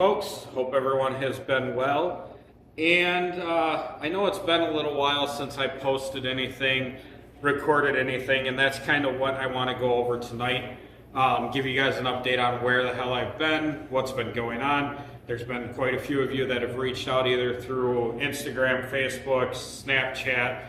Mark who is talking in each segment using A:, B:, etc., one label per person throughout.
A: Folks, hope everyone has been well. And I know it's been a little while since I posted anything, recorded anything, and that's kind of what I want to go over tonight. Give you guys an update on where the hell I've been, what's been going on. There's been quite a few of you that have reached out either through Instagram, Facebook, Snapchat,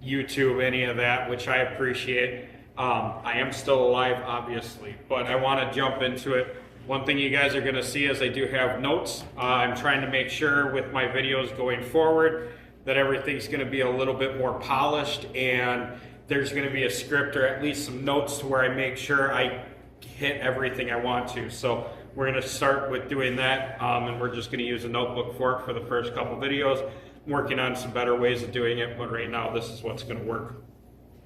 A: YouTube, any of that, which I appreciate. I am still alive, obviously, but I want to jump into it. One thing you guys are going to see is I do have notes. I'm trying to make sure with my videos going forward that everything's going to be a little bit more polished and there's going to be a script or at least some notes to where I make sure I hit everything I want to. So we're going to start with doing that, and we're just going to use a notebook for it for the first couple videos. I'm working on some better ways of doing it, but right now this is what's going to work.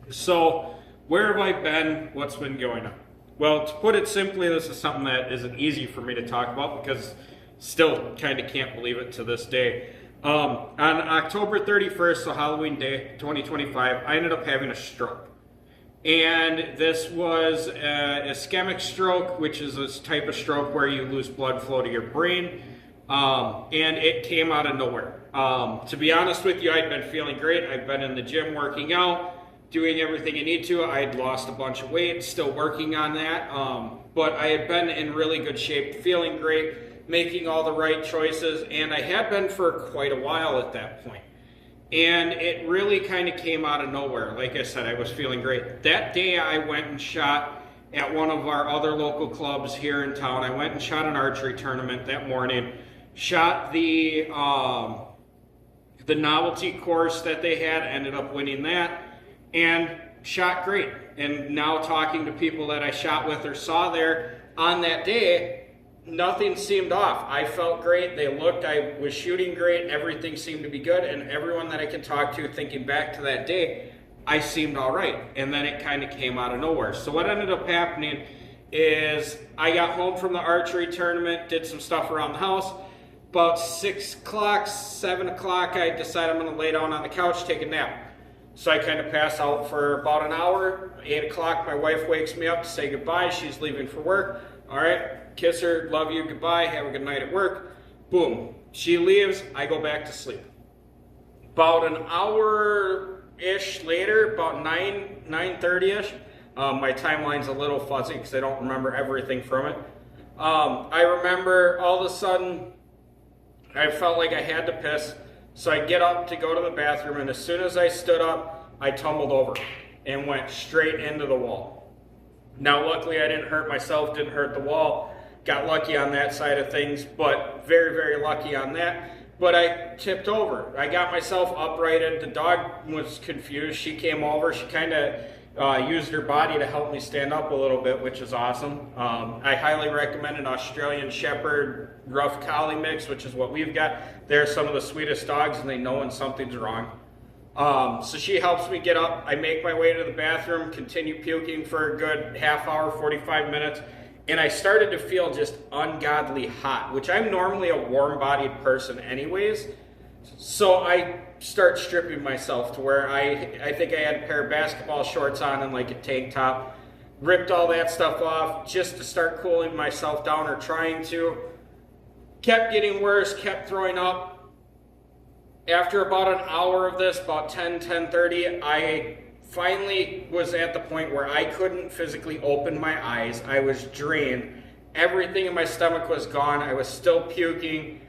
A: So where have I been? What's been going on? Well, to put it simply, this is something that isn't easy for me to talk about because still kind of can't believe it to this day. On October 31st, so Halloween Day, 2025, I ended up having a stroke. And this was an ischemic stroke, which is this type of stroke where you lose blood flow to your brain. And it came out of nowhere. To be honest with you, I'd been feeling great. I've been in the gym working out, doing everything I need to. I had lost a bunch of weight, still working on that. But I had been in really good shape, feeling great, making all the right choices, and I had been for quite a while at that point. And it really kind of came out of nowhere. Like I said, I was feeling great. That day I went and shot at one of our other local clubs here in town. I went and shot an archery tournament that morning, shot the novelty course that they had, ended up winning that, and shot great. And now talking to people that I shot with or saw there on that day, nothing seemed off. I felt great. They looked, I was shooting great. Everything seemed to be good. And everyone that I can talk to thinking back to that day, I seemed all right. And then it kind of came out of nowhere. So what ended up happening is I got home from the archery tournament, did some stuff around the house. About 6 o'clock, 7 o'clock, I decided I'm going to lay down on the couch, take a nap. So I kind of pass out for about an hour. 8 o'clock, my wife wakes me up to say goodbye. She's leaving for work. All right, kiss her, love you, goodbye, have a good night at work. Boom, she leaves, I go back to sleep. About an hour-ish later, about 9:30-ish, my timeline's a little fuzzy because I don't remember everything from it. I remember all of a sudden, I felt like I had to piss. So I get up to go to the bathroom, and as soon as I stood up, I tumbled over and went straight into the wall. Now, luckily, I didn't hurt myself, didn't hurt the wall. Got lucky on that side of things, but very, very lucky on that. But I tipped over. I got myself uprighted. The dog was confused. She came over. She kind of used her body to help me stand up a little bit, which is awesome. I highly recommend an Australian Shepherd Rough Collie mix, which is what we've got. They're some of the sweetest dogs, and they know when something's wrong. So she helps me get up. I make my way to the bathroom, continue puking for a good half hour, 45 minutes, and I started to feel just ungodly hot, which I'm normally a warm-bodied person anyways. So I start stripping myself to where I think I had a pair of basketball shorts on and like a tank top. Ripped all that stuff off just to start cooling myself down, or trying to. Kept getting worse, kept throwing up. After about an hour of this, about 10:30, I finally was at the point where I couldn't physically open my eyes. I was drained. Everything in my stomach was gone. I was still puking.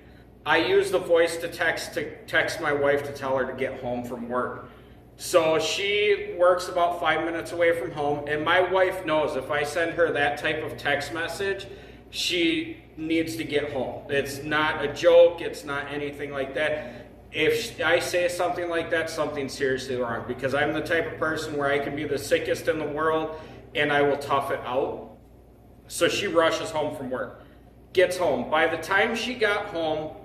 A: I used the voice to text my wife to tell her to get home from work. So she works about 5 minutes away from home, and my wife knows if I send her that type of text message, she needs to get home. It's not a joke, it's not anything like that. If I say something like that, something's seriously wrong, because I'm the type of person where I can be the sickest in the world and I will tough it out. So she rushes home from work, gets home. By the time she got home,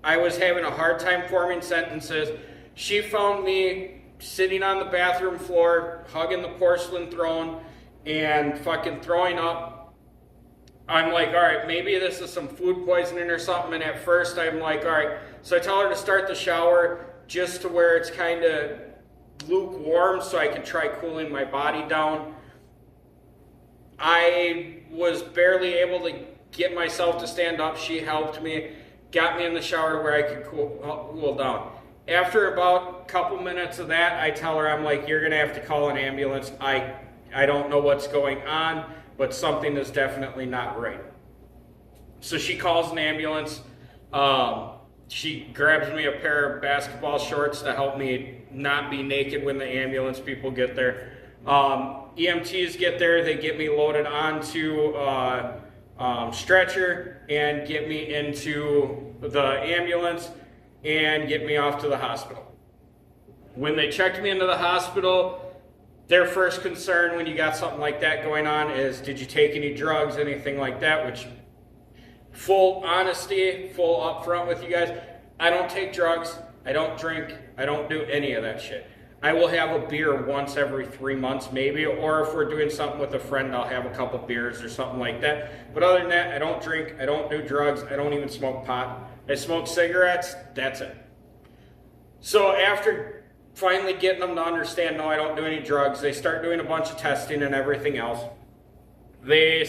A: I was having a hard time forming sentences. She found me sitting on the bathroom floor, hugging the porcelain throne, and fucking throwing up. I'm like, all right, maybe this is some food poisoning or something. And at first I'm like, all right. So I tell her to start the shower just to where it's kind of lukewarm so I can try cooling my body down. I was barely able to get myself to stand up. She helped me, got me in the shower where I could cool down. After about a couple minutes of that, I tell her, I'm like, you're gonna have to call an ambulance. I don't know what's going on, but something is definitely not right. So she calls an ambulance. She grabs me a pair of basketball shorts to help me not be naked when the ambulance people get there. EMTs get there, they get me loaded onto stretcher and get me into the ambulance and get me off to the hospital. When they checked me into the hospital, their first concern when you got something like that going on is, did you take any drugs, anything like that? Which, full honesty, full upfront with you guys, I don't take drugs, I don't drink, I don't do any of that shit. I will have a beer once every 3 months maybe, or if we're doing something with a friend, I'll have a couple beers or something like that. But other than that, I don't drink, I don't do drugs, I don't even smoke pot. I smoke cigarettes, that's it. So after finally getting them to understand, no, I don't do any drugs, they start doing a bunch of testing and everything else. They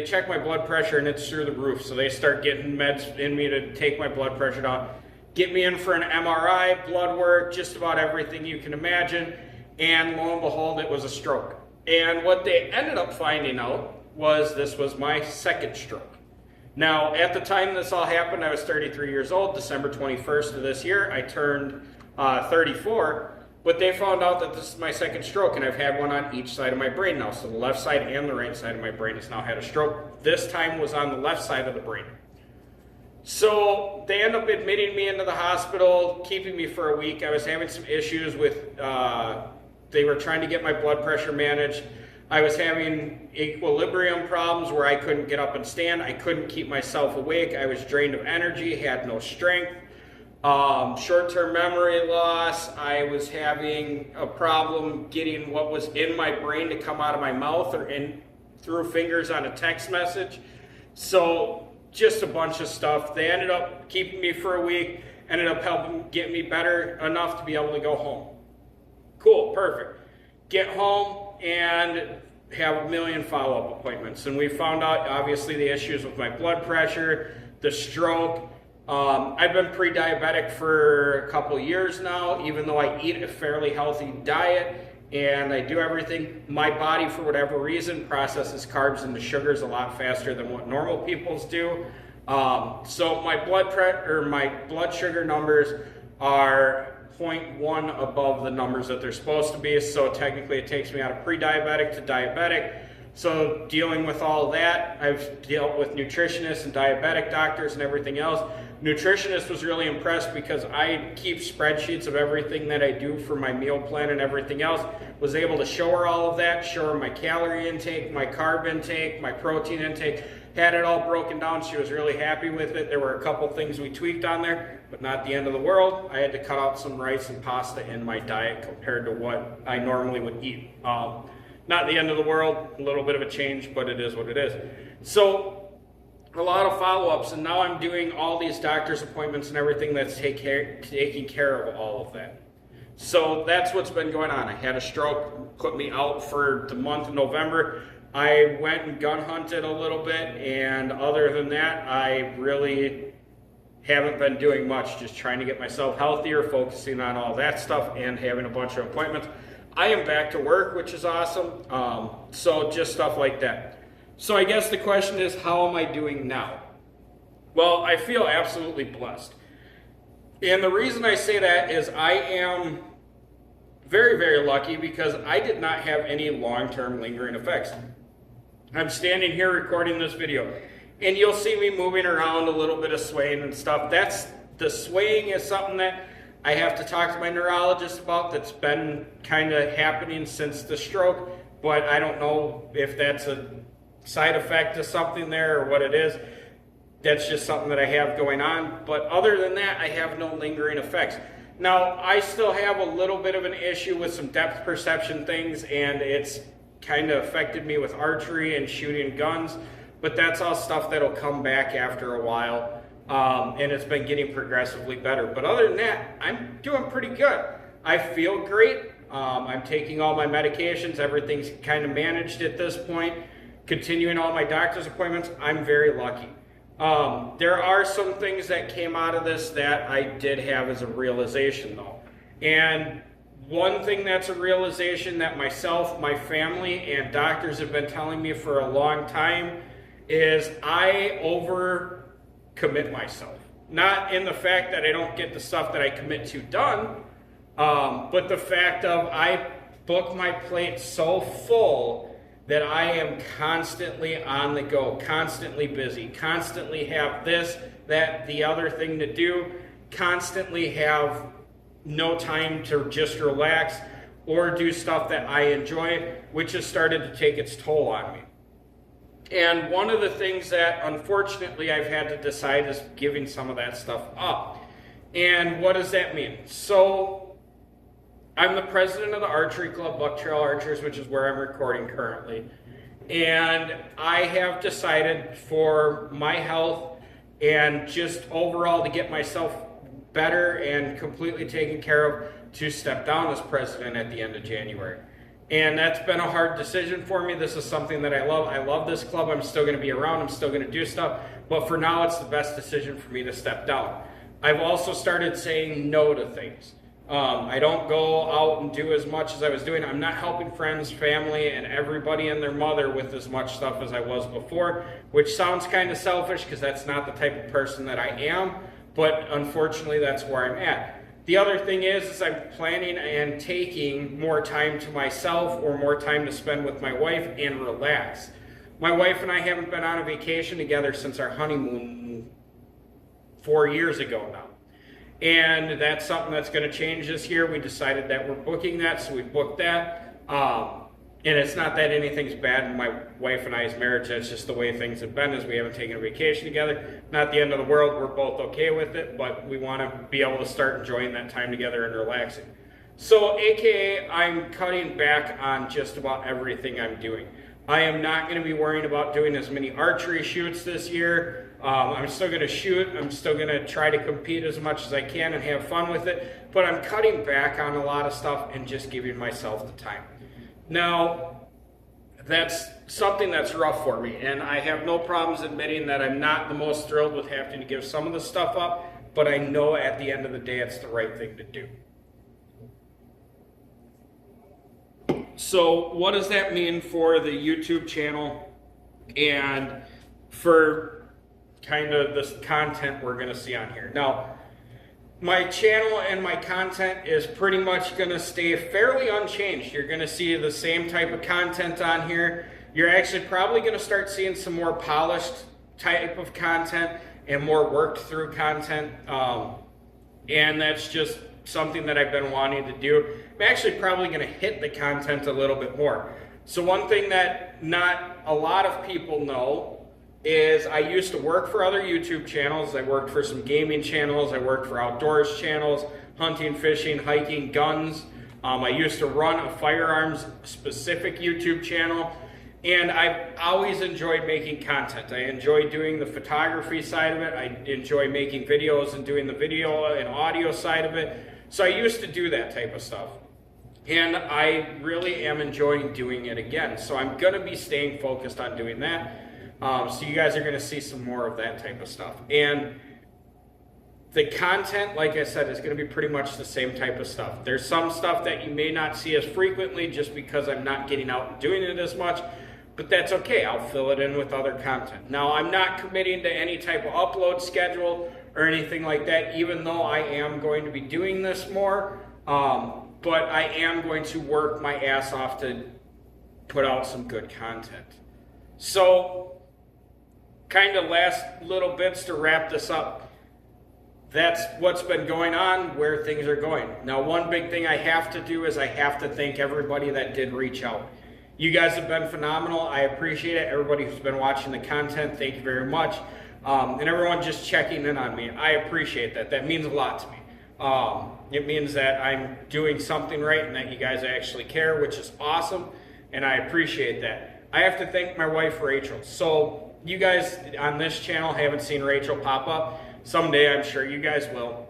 A: check my blood pressure and it's through the roof. So they start getting meds in me to take my blood pressure down. Get me in for an MRI, blood work, just about everything you can imagine. And lo and behold, it was a stroke. And what they ended up finding out was this was my second stroke. Now, at the time this all happened, I was 33 years old. December 21st of this year, I turned 34. But they found out that this is my second stroke, and I've had one on each side of my brain now. So the left side and the right side of my brain has now had a stroke. This time was on the left side of the brain. So they end up admitting me into the hospital, keeping me for a week. I was having some issues with, they were trying to get my blood pressure managed. I was having equilibrium problems where I couldn't get up and stand. I couldn't keep myself awake. I was drained of energy, had no strength. Short-term memory loss. I was having a problem getting what was in my brain to come out of my mouth or in through fingers on a text message. So just a bunch of stuff. They ended up keeping me for a week, ended up helping get me better enough to be able to go home. Cool, perfect. Get home and have a million follow-up appointments. And we found out, obviously, the issues with my blood pressure, the stroke. I've been pre-diabetic for a couple years now, even though I eat a fairly healthy diet and I do everything. My body, for whatever reason, processes carbs into sugars a lot faster than what normal people's do. So my blood sugar numbers are 0.1 above the numbers that they're supposed to be. So technically it takes me out of pre-diabetic to diabetic. So dealing with all of that, I've dealt with nutritionists and diabetic doctors and everything else. Nutritionist was really impressed because I keep spreadsheets of everything that I do for my meal plan and everything else. Was able to show her all of that, show her my calorie intake, my carb intake, my protein intake, had it all broken down. She was really happy with it. There were a couple things we tweaked on there, but not the end of the world. I had to cut out some rice and pasta in my diet compared to what I normally would eat. Not the end of the world, a little bit of a change, but it is what it is. So a lot of follow-ups, and now I'm doing all these doctor's appointments and everything that's taking care of all of that. So that's what's been going on. I had a stroke, put me out for the month of November. I went and gun hunted a little bit, and other than that, I really haven't been doing much, just trying to get myself healthier, focusing on all that stuff, and having a bunch of appointments. I am back to work, which is awesome. So just stuff like that. So I guess the question is, how am I doing now? Well, I feel absolutely blessed. And the reason I say that is I am very, very lucky because I did not have any long-term lingering effects. I'm standing here recording this video, and you'll see me moving around, a little bit of swaying and stuff. The swaying is something that I have to talk to my neurologist about. That's been kind of happening since the stroke, but I don't know if that's a side effect of something there or what it is. That's just something that I have going on. But other than that, I have no lingering effects. Now, I still have a little bit of an issue with some depth perception things, and it's kind of affected me with archery and shooting guns, but that's all stuff that'll come back after a while. And it's been getting progressively better. But other than that, I'm doing pretty good. I feel great. I'm taking all my medications. Everything's kind of managed at this point. continuing all my doctor's appointments. I'm very lucky. There are some things that came out of this that I did have as a realization though. And one thing that's a realization that myself, my family, and doctors have been telling me for a long time is I overcommit myself. Not in the fact that I don't get the stuff that I commit to done, but the fact of I book my plate so full that I am constantly on the go, constantly busy, constantly have this, that, the other thing to do, constantly have no time to just relax or do stuff that I enjoy, which has started to take its toll on me. And one of the things that unfortunately I've had to decide is giving some of that stuff up. And what does that mean? So I'm the president of the archery club, Buck Trail Archers, which is where I'm recording currently. And I have decided for my health and just overall to get myself better and completely taken care of to step down as president at the end of January. And that's been a hard decision for me. This is something that I love. I love this club. I'm still going to be around. I'm still going to do stuff. But for now, it's the best decision for me to step down. I've also started saying no to things. I don't go out and do as much as I was doing. I'm not helping friends, family, and everybody and their mother with as much stuff as I was before, which sounds kind of selfish because that's not the type of person that I am. But unfortunately, that's where I'm at. The other thing is I'm planning and taking more time to myself or more time to spend with my wife and relax. My wife and I haven't been on a vacation together since our honeymoon 4 years ago now. And that's something that's going to change this year. We decided that we're booking that, so we booked that. And it's not that anything's bad in my wife and I's marriage. That's just the way things have been, is we haven't taken a vacation together. Not the end of the world. We're both okay with it, but we want to be able to start enjoying that time together and relaxing. So, AKA, I'm cutting back on just about everything I'm doing. I am not going to be worrying about doing as many archery shoots this year. I'm still going to shoot. I'm still going to try to compete as much as I can and have fun with it. But I'm cutting back on a lot of stuff and just giving myself the time. Now, that's something that's rough for me, and I have no problems admitting that I'm not the most thrilled with having to give some of the stuff up, but I know at the end of the day it's the right thing to do. So what does that mean for the YouTube channel and for kind of this content we're going to see on here? Now, my channel and my content is pretty much going to stay fairly unchanged. You're going to see the same type of content on here. You're actually probably going to start seeing some more polished type of content and more worked through content. And that's just something that I've been wanting to do. I'm actually probably going to hit the content a little bit more. So one thing that not a lot of people know is I used to work for other YouTube channels. I worked for some gaming channels. I worked for outdoors channels, hunting, fishing, hiking, guns. I used to run a firearms specific YouTube channel. And I've always enjoyed making content. I enjoy doing the photography side of it. I enjoy making videos and doing the video and audio side of it. So I used to do that type of stuff. And I really am enjoying doing it again. So I'm going to be staying focused on doing that. So you guys are going to see some more of that type of stuff. And the content, like I said, is going to be pretty much the same type of stuff. There's some stuff that you may not see as frequently just because I'm not getting out and doing it as much. But that's okay. I'll fill it in with other content. Now, I'm not committing to any type of upload schedule or anything like that, even though I am going to be doing this more. But I am going to work my ass off to put out some good content. So, kind of last little bits to wrap this up. That's what's been going on, where things are going. Now, one big thing I have to do is I have to thank everybody that did reach out. You guys have been phenomenal. I appreciate it. Everybody who's been watching the content, thank you very much. And everyone just checking in on me. I appreciate that. That means a lot to me. It means that I'm doing something right and that you guys actually care, which is awesome. And I appreciate that. I have to thank my wife, Rachel. So you guys on this channel haven't seen Rachel pop up. Someday I'm sure you guys will.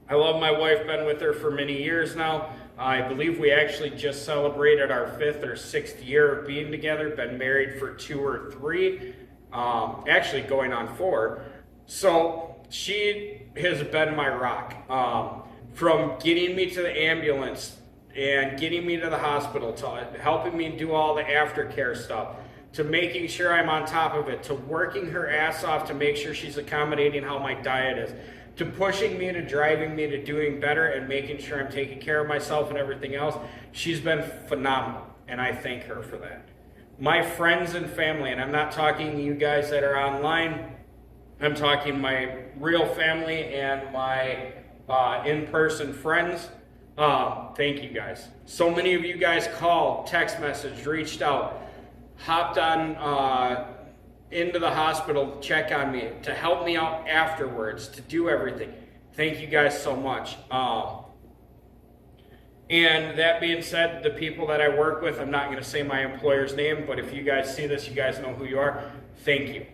A: I love my wife, been with her for many years now. I believe we actually just celebrated our 5th or 6th year of being together, been married for 2 or 3, actually going on 4. So she has been my rock. From getting me to the ambulance and getting me to the hospital, to helping me do all the aftercare stuff, to making sure I'm on top of it, to working her ass off to make sure she's accommodating how my diet is, to pushing me, to driving me, to doing better and making sure I'm taking care of myself and everything else. She's been phenomenal, and I thank her for that. My friends and family, and I'm not talking you guys that are online, I'm talking my real family and my in-person friends. Thank you guys. So many of you guys called, text messaged, reached out, hopped on into the hospital to check on me, to help me out afterwards, to do everything. Thank you guys so much. And that being said, the people that I work with, I'm not going to say my employer's name, but if you guys see this, you guys know who you are. Thank you.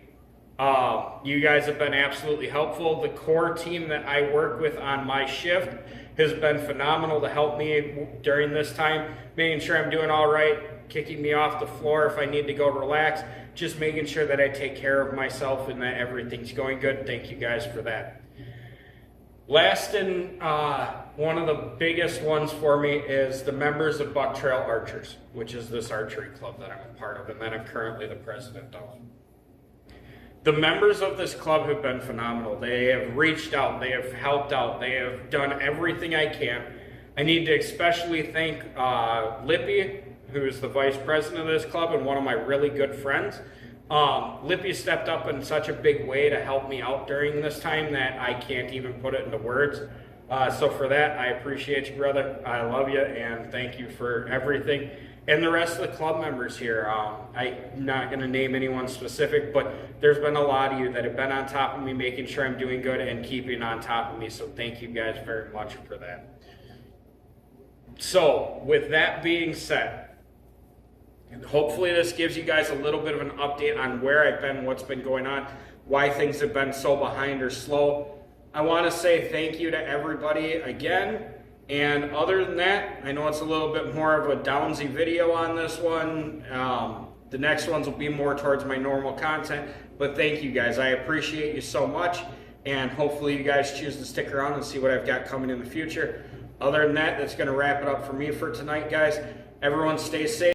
A: You guys have been absolutely helpful. The core team that I work with on my shift has been phenomenal to help me during this time, making sure I'm doing all right, kicking me off the floor if I need to go relax, just making sure that I take care of myself and that everything's going good. Thank you guys for that. Last and one of the biggest ones for me is the members of Buck Trail Archers, which is this archery club that I'm a part of and that I'm currently the president of. The members of this club have been phenomenal. They have reached out, they have helped out, they have done everything I can. I need to especially thank Lippy, who is the vice president of this club and one of my really good friends. Lippy stepped up in such a big way to help me out during this time that I can't even put it into words. So for that, I appreciate you, brother. I love you and thank you for everything. And the rest of the club members here, I'm not going to name anyone specific, but there's been a lot of you that have been on top of me, making sure I'm doing good and keeping on top of me. So thank you guys very much for that. So with that being said, and hopefully this gives you guys a little bit of an update on where I've been, what's been going on, why things have been so behind or slow. I want to say thank you to everybody again. And other than that, I know it's a little bit more of a downsy video on this one. The next ones will be more towards my normal content. But thank you guys. I appreciate you so much. And hopefully you guys choose to stick around and see what I've got coming in the future. Other than that, that's going to wrap it up for me for tonight, guys. Everyone stay safe.